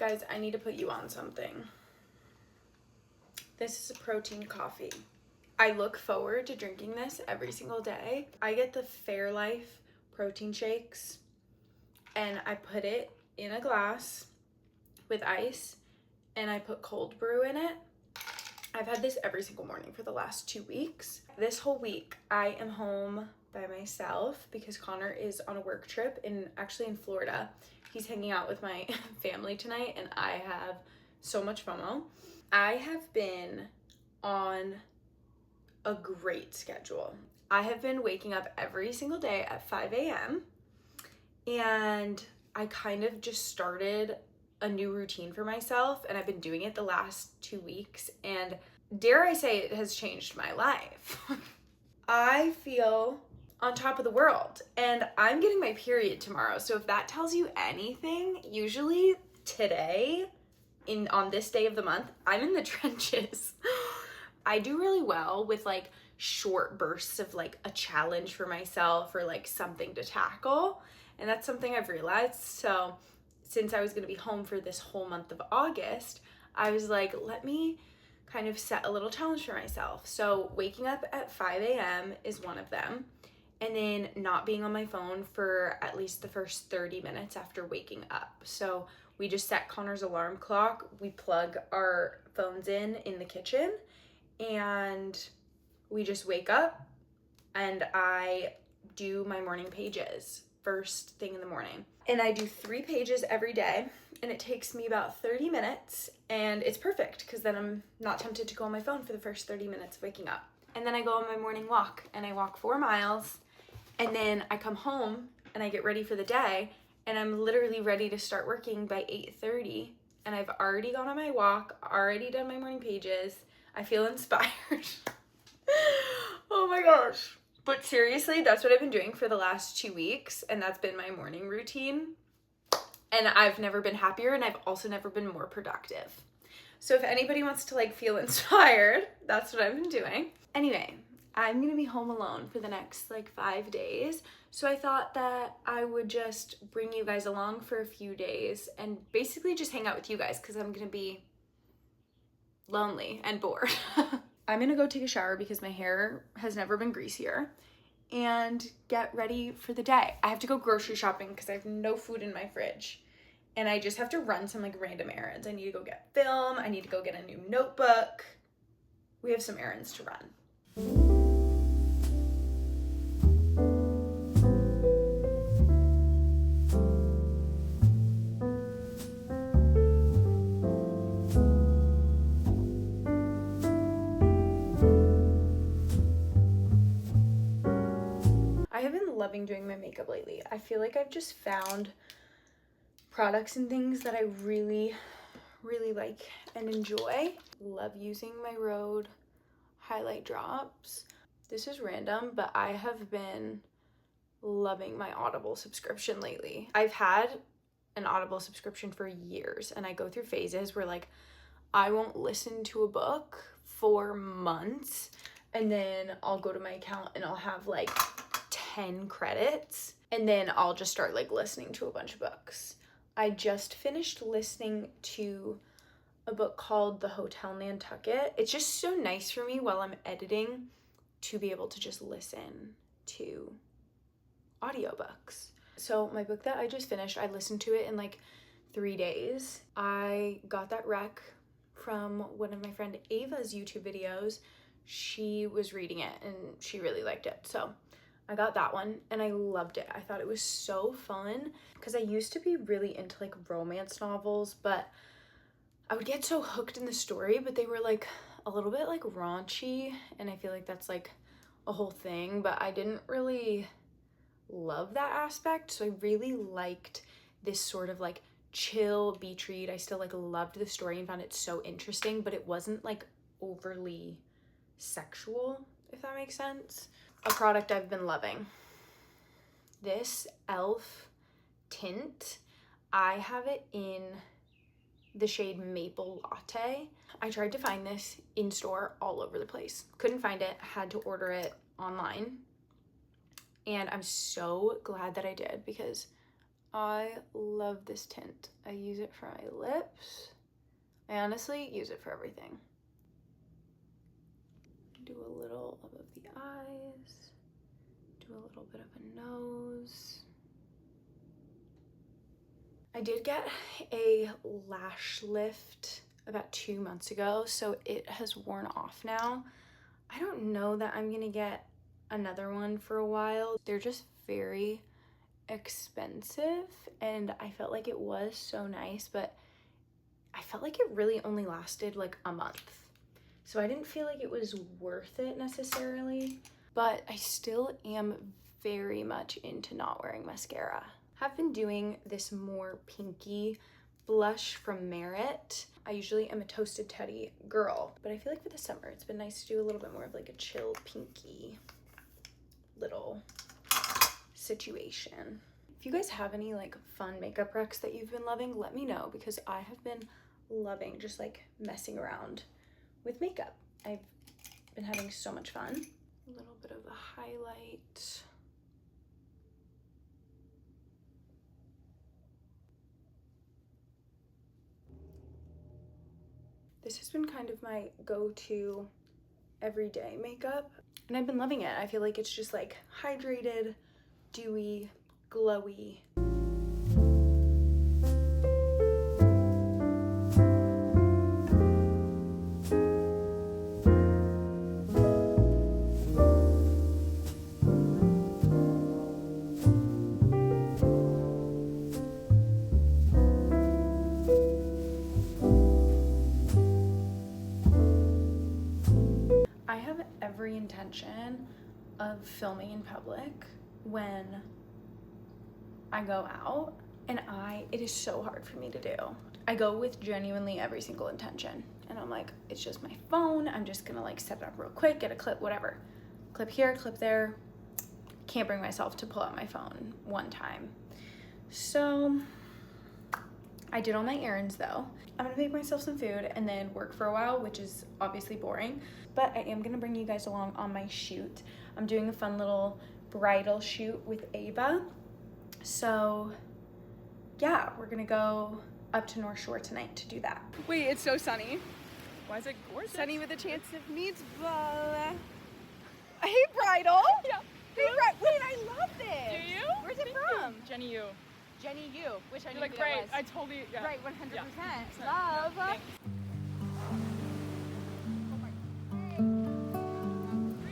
Guys, I need to put you on something. This is a protein coffee. I look forward to drinking this every single day. I get the Fairlife protein shakes and I put it in a glass with ice and I put cold brew in it. I've had this every single morning for the last 2 weeks. This whole week I am home by myself because Connor is on a work trip actually in Florida. He's hanging out with my family tonight and I have so much FOMO. I have been on a great schedule. I have been waking up every single day at 5 a.m. and I kind of just started a new routine for myself and I've been doing it the last 2 weeks and dare I say it has changed my life. I feel on top of the world and I'm getting my period tomorrow. So if that tells you anything, usually today on this day of the month, I'm in the trenches. I do really well with like short bursts of like a challenge for myself or like something to tackle. And that's something I've realized. So since I was going to be home for this whole month of August, I was like, let me kind of set a little challenge for myself. So waking up at 5 a.m. is one of them. And then not being on my phone for at least the first 30 minutes after waking up. So we just set Connor's alarm clock. We plug our phones in the kitchen and we just wake up and I do my morning pages first thing in the morning. And I do 3 pages every day and it takes me about 30 minutes and it's perfect because then I'm not tempted to go on my phone for the first 30 minutes of waking up. And then I go on my morning walk and I walk 4 miles and then I come home and I get ready for the day and I'm literally ready to start working by 8:30 and I've already gone on my walk, already done my morning pages. I feel inspired. Oh my gosh. But seriously, that's what I've been doing for the last 2 weeks and that's been my morning routine. And I've never been happier and I've also never been more productive. So if anybody wants to like feel inspired, that's what I've been doing. Anyway, I'm gonna be home alone for the next like 5 days. So I thought that I would just bring you guys along for a few days and basically just hang out with you guys because I'm gonna be lonely and bored. I'm gonna go take a shower because my hair has never been greasier and get ready for the day. I have to go grocery shopping because I have no food in my fridge and I just have to run some like random errands. I need to go get film. I need to go get a new notebook. We have some errands to run. I have been loving doing my makeup lately. I feel like I've just found products and things that I really, really like and enjoy. Love using my Rhode highlight drops. This is random, but I have been loving my Audible subscription lately. I've had an Audible subscription for years and I go through phases where like I won't listen to a book for months and then I'll go to my account and I'll have like 10 credits and then I'll just start like listening to a bunch of books. I just finished listening to a book called The Hotel Nantucket. It's just so nice for me while I'm editing to be able to just listen to audiobooks. So my book that I just finished, I listened to it in like 3 days. I got that rec from one of my friend Ava's YouTube videos. She was reading it and she really liked it. So I got that one and I loved it. I thought it was so fun because I used to be really into like romance novels, but I would get so hooked in the story, but they were like a little bit like raunchy and I feel like that's like a whole thing, but I didn't really love that aspect. So I really liked this sort of like chill beach read. I still like loved the story and found it so interesting, but it wasn't like overly sexual, if that makes sense. A product I've been loving. This e.l.f. tint. I have it in the shade Maple Latte. I tried to find this in store all over the place. Couldn't find it, had to order it online. And I'm so glad that I did because I love this tint. I use it for my lips. I honestly use it for everything. Do a little above the eyes. Do a little bit of a nose. I did get a lash lift about 2 months ago, so it has worn off now. I don't know that I'm gonna get another one for a while. They're just very expensive, and I felt like it was so nice, but I felt like it really only lasted like a month. So I didn't feel like it was worth it necessarily, but I still am very much into not wearing mascara. I've been doing this more pinky blush from Merit. I usually am a Toasted Teddy girl, but I feel like for the summer, it's been nice to do a little bit more of like a chill pinky little situation. If you guys have any like fun makeup recs that you've been loving, let me know, because I have been loving just like messing around with makeup. I've been having so much fun. A little bit of a highlight. This has been kind of my go-to everyday makeup, and I've been loving it. I feel like it's just like hydrated, dewy, glowy. I have every intention of filming in public when I go out, and it is so hard for me to do. I go with genuinely every single intention, and I'm like, it's just my phone. I'm just gonna like set it up real quick, get a clip, whatever. Clip here, clip there. Can't bring myself to pull out my phone one time. So I did all my errands though. I'm gonna make myself some food and then work for a while, which is obviously boring, but I am gonna bring you guys along on my shoot. I'm doing a fun little bridal shoot with Ava. So yeah, we're gonna go up to North Shore tonight to do that. Wait, it's so sunny. Why is it gorgeous? Sunny with a chance of meatball. Hey, bridal. Yeah. Hey, wait, I love this. Do you? Where's it Thank from? you. Jenny Yu. Jenny Yu. Wish I knew You're like, who that right, was. I totally, yeah. Right, 100%. Yeah. Love. Thanks.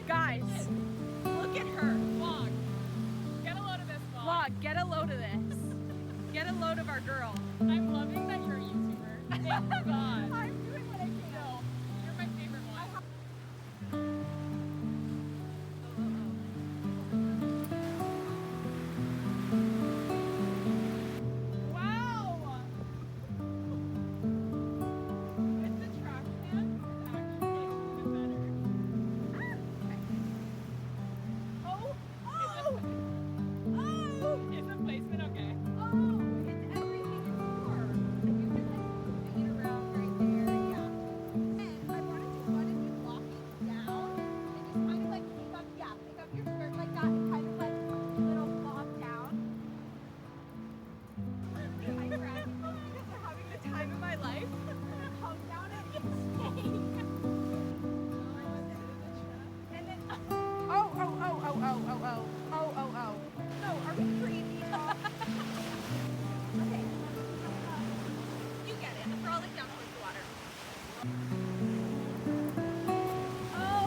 Guys, look at her. Vlog. Get a load of this vlog. Vlog, get a load of this. Get a load of our girl. I'm loving that you're a YouTuber. Thank God. I'm doing what I can. No, you're my favorite one. Wow. With the trash can, it actually tastes even better. Oh, Is the placement okay? it's everything in more. You can like move it around right there, yeah. And I wanted to one of you walking down and just kind of like pick up your skirt like that and kind of like little flop down. I grabbed it because I'm having the time of my life. Hung down at your stake. And then oh. No, are we crazy? Okay. You get it. Throw it down towards the water. Oh.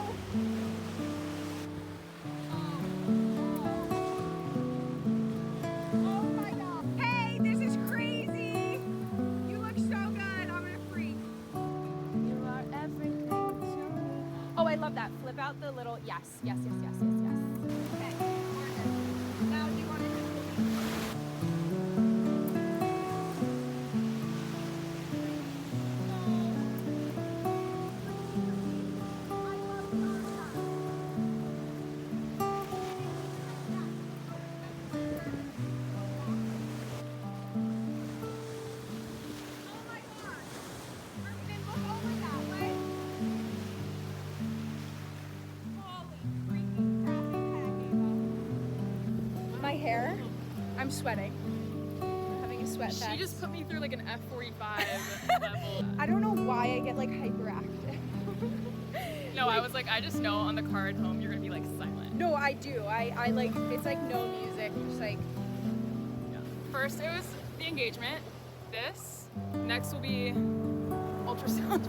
Oh my God. Hey, this is crazy. You look so good. I'm gonna freak. You are everything to me. Oh, I love that. Flip out the little yes. Okay. Now, do you want to just my hair, I'm sweating. sweat She fest. just put me through like an F45 level. I don't know why I get like hyperactive. No, I was like, I just know on the car ride home you're gonna be like silent. No, I do. I like, it's like no music, just like. Yeah. First it was the engagement. This. Next will be ultrasound.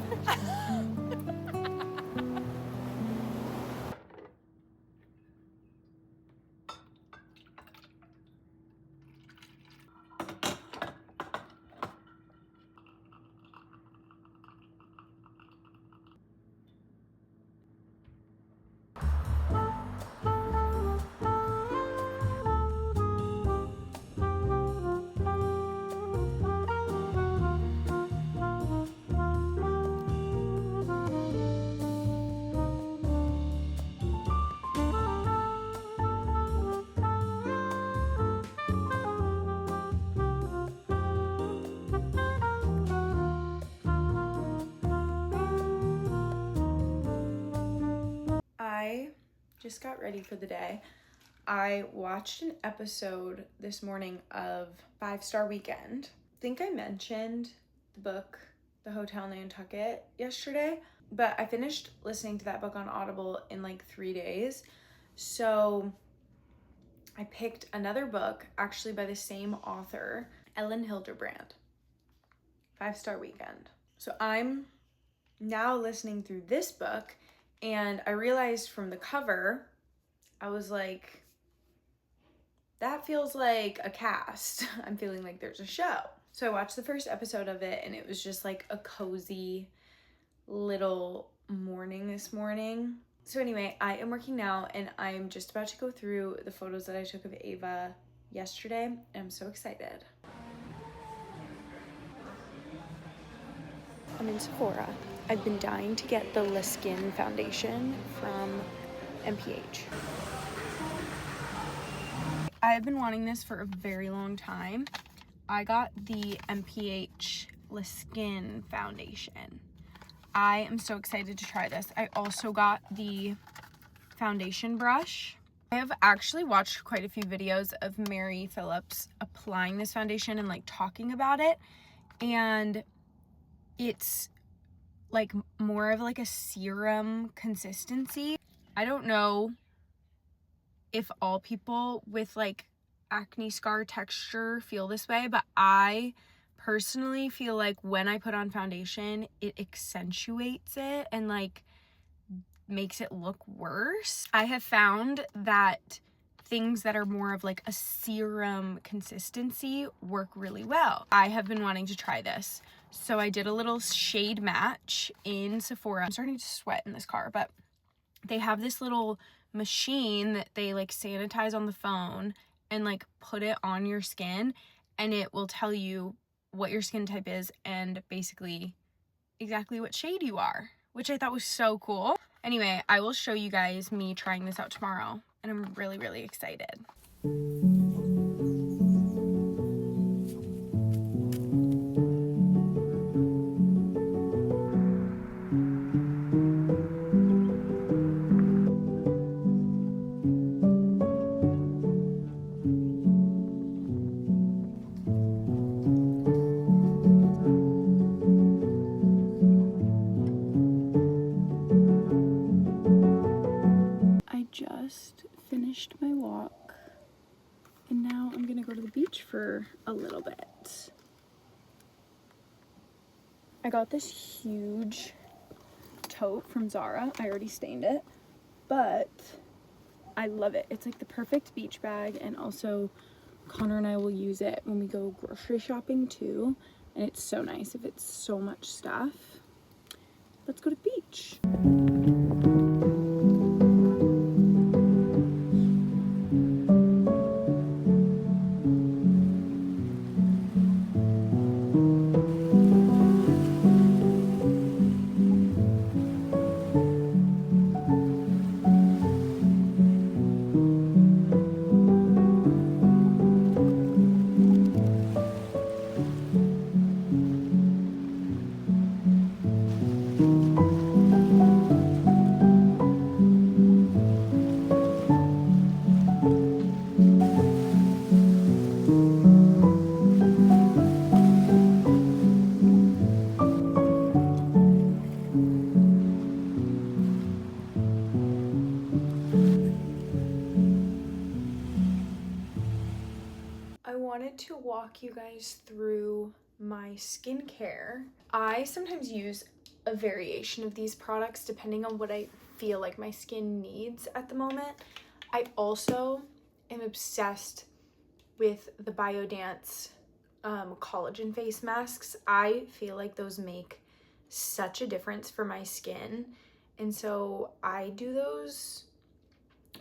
I just got ready for the day. I watched an episode this morning of 5-Star Weekend. I think I mentioned the book, The Hotel Nantucket, yesterday, but I finished listening to that book on Audible in like 3 days. So I picked another book, actually by the same author, Ellen Hilderbrand, 5-Star Weekend. So I'm now listening through this book, and I realized from the cover, I was like, that feels like a cast. I'm feeling like there's a show. So I watched the first episode of it, and it was just like a cozy little morning this morning. So anyway, I am working now, and I'm just about to go through the photos that I took of Ava yesterday, and I'm so excited. I'm in Sephora. I've been dying to get the Le Skin foundation from MPH. I have been wanting this for a very long time. I got the MPH Le Skin foundation. I am so excited to try this. I also got the foundation brush. I have actually watched quite a few videos of Mary Phillips applying this foundation and like talking about it, and it's like more of like a serum consistency. I don't know if all people with like acne scar texture feel this way, but I personally feel like when I put on foundation, it accentuates it and like makes it look worse. I have found that things that are more of like a serum consistency work really well. I have been wanting to try this. So I did a little shade match in Sephora. I'm starting to sweat in this car, but they have this little machine that they like sanitize on the phone and like put it on your skin, and it will tell you what your skin type is and basically exactly what shade you are, which I thought was so cool. Anyway, I will show you guys me trying this out tomorrow, and I'm really, really excited. I just finished my walk, and now I'm gonna go to the beach for a little bit. I got this huge tote from Zara. I already stained it, but I love it. It's like the perfect beach bag, and also Connor and I will use it when we go grocery shopping too, and it's so nice if it's so much stuff. Let's go to the beach. to walk you guys through my skincare. I sometimes use a variation of these products depending on what I feel like my skin needs at the moment. I also am obsessed with the Biodance collagen face masks. I feel like those make such a difference for my skin, and so I do those.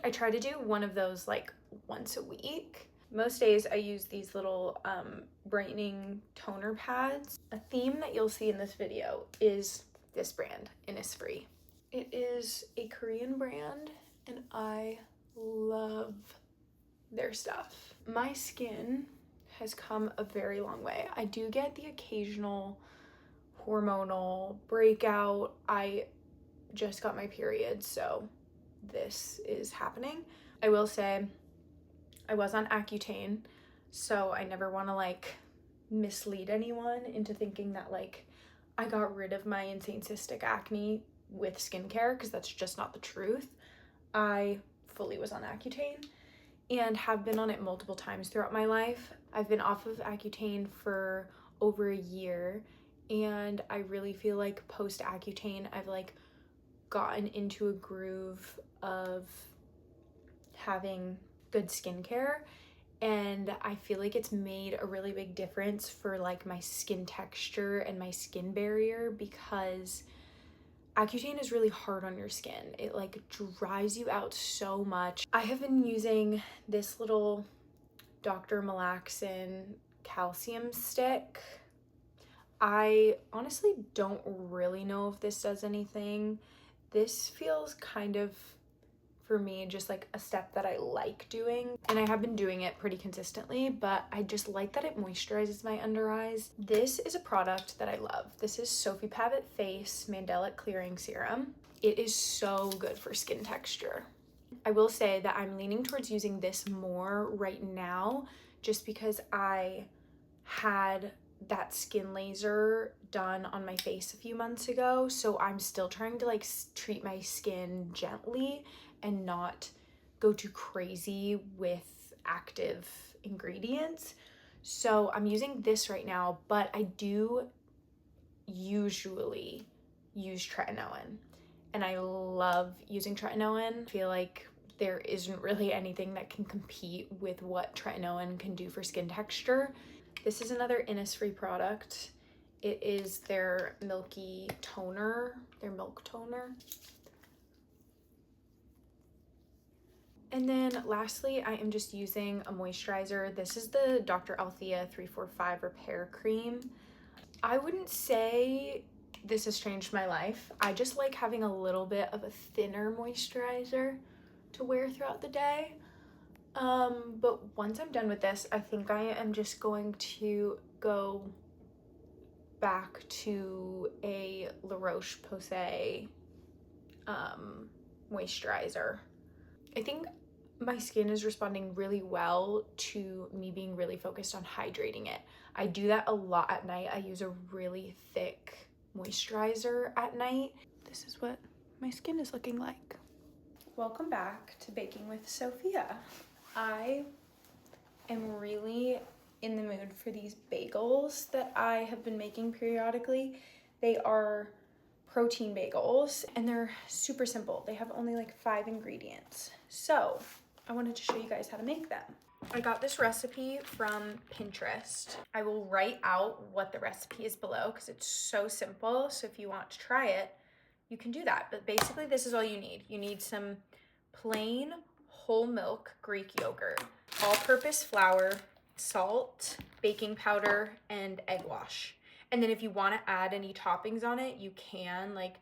I try to do one of those like once a week. Most days I use these little brightening toner pads. A theme that you'll see in this video is this brand, Innisfree. It is a Korean brand and I love their stuff. My skin has come a very long way. I do get the occasional hormonal breakout. I just got my period, so this is happening. I will say I was on Accutane, so I never want to like mislead anyone into thinking that like I got rid of my insane cystic acne with skincare, because that's just not the truth. I fully was on Accutane and have been on it multiple times throughout my life. I've been off of Accutane for over a year, and I really feel like post Accutane I've like gotten into a groove of having good skincare, and I feel like it's made a really big difference for like my skin texture and my skin barrier, because Accutane is really hard on your skin. It like dries you out so much. I have been using this little Dr. Malaxin calcium stick. I honestly don't really know if this does anything. This feels kind of, for me, just like a step that I like doing, and I have been doing it pretty consistently, but I just like that it moisturizes my under eyes. This is a product that I love. This is Sophie Pavitt Face Mandelic Clearing Serum. It is so good for skin texture. I will say that I'm leaning towards using this more right now, just because I had that skin laser done on my face a few months ago, so I'm still trying to like treat my skin gently and not go too crazy with active ingredients. So I'm using this right now, but I do usually use tretinoin, and I love using tretinoin. I feel like there isn't really anything that can compete with what tretinoin can do for skin texture. This is another Innisfree product. It is their milky toner, their milk toner. And then lastly, I am just using a moisturizer. This is the Dr. Althea 345 Repair Cream. I wouldn't say this has changed my life. I just like having a little bit of a thinner moisturizer to wear throughout the day. But once I'm done with this, I think I am just going to go back to a La Roche-Posay moisturizer. I think my skin is responding really well to me being really focused on hydrating it. I do that a lot at night. I use a really thick moisturizer at night. This is what my skin is looking like. Welcome back to Baking with Sophia. I am really in the mood for these bagels that I have been making periodically. They are protein bagels and they're super simple. They have only like 5 ingredients. So I wanted to show you guys how to make them. I got this recipe from Pinterest. I will write out what the recipe is below because it's so simple. So if you want to try it, you can do that. But basically this is all you need. You need some plain whole milk Greek yogurt, all-purpose flour, salt, baking powder, and egg wash. And then if you want to add any toppings on it, you can, like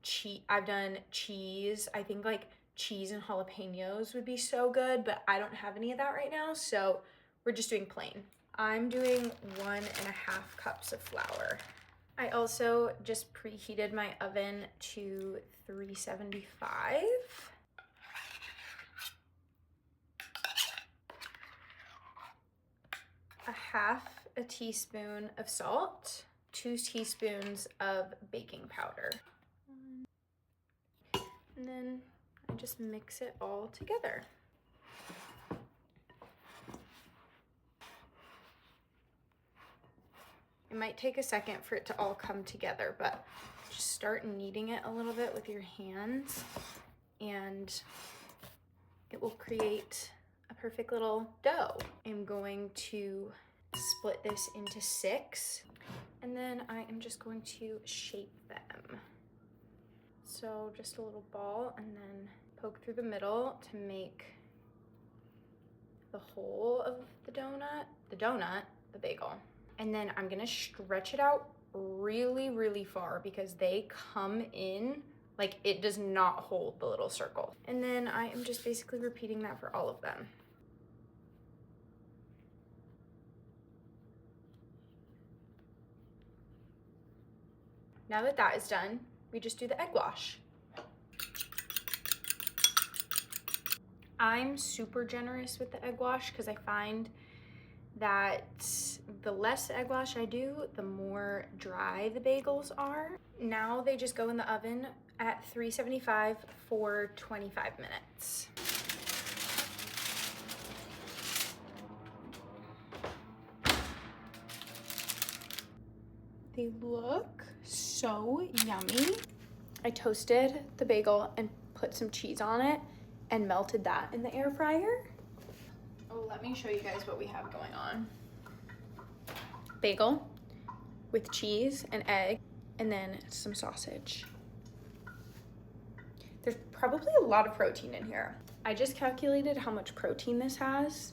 cheese. I've done cheese. I think like cheese and jalapenos would be so good, but I don't have any of that right now, so we're just doing plain. I'm doing 1.5 cups of flour. I also just preheated my oven to 375. A teaspoon of salt, 2 teaspoons of baking powder. And then I just mix it all together. It might take a second for it to all come together, but just start kneading it a little bit with your hands and it will create a perfect little dough. I'm going to split this into 6 and then I am just going to shape them. So just a little ball and then poke through the middle to make the whole of the bagel. And then I'm gonna stretch it out really, really far because they come in, like it does not hold the little circle. And then I am just basically repeating that for all of them. Now that that is done, we just do the egg wash. I'm super generous with the egg wash because I find that the less egg wash I do, the more dry the bagels are. Now they just go in the oven at 375 for 25 minutes. They look so yummy. I toasted the bagel and put some cheese on it and melted that in the air fryer. Oh, let me show you guys what we have going on. Bagel with cheese and egg and then some sausage. There's probably a lot of protein in here. I just calculated how much protein this has.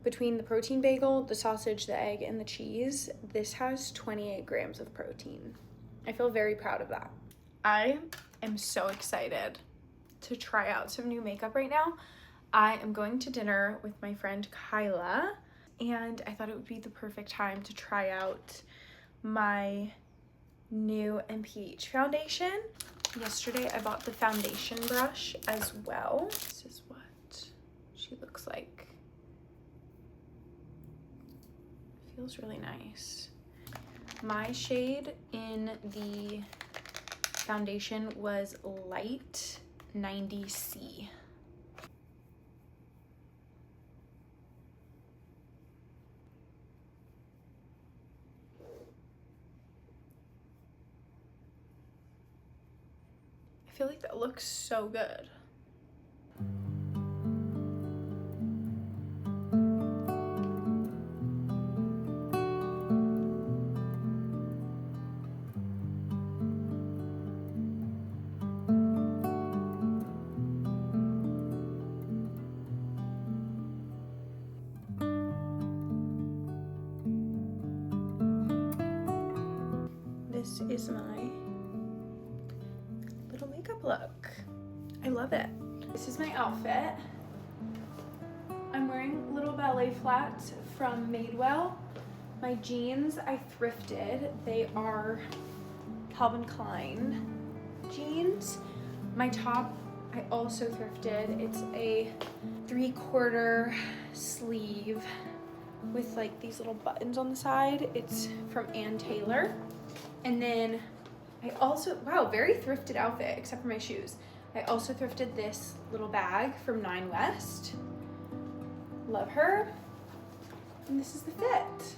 Between the protein bagel, the sausage, the egg, and the cheese, this has 28 grams of protein. I feel very proud of that. I am so excited to try out some new makeup right now. I am going to dinner with my friend Kyla, and I thought it would be the perfect time to try out my new MPH foundation. Yesterday, I bought the foundation brush as well. This is what she looks like. Feels really nice. My shade in the foundation was light 90C. I feel like that looks so good. This is my little makeup look. I love it. This is my outfit. I'm wearing little ballet flats from Madewell. My jeans I thrifted. They are Calvin Klein jeans. My top I also thrifted. It's a 3/4 sleeve with like these little buttons on the side. It's from Ann Taylor. And then I also, wow, very thrifted outfit except for my shoes. I also thrifted this little bag from 9 West. Love her. And this is the fit.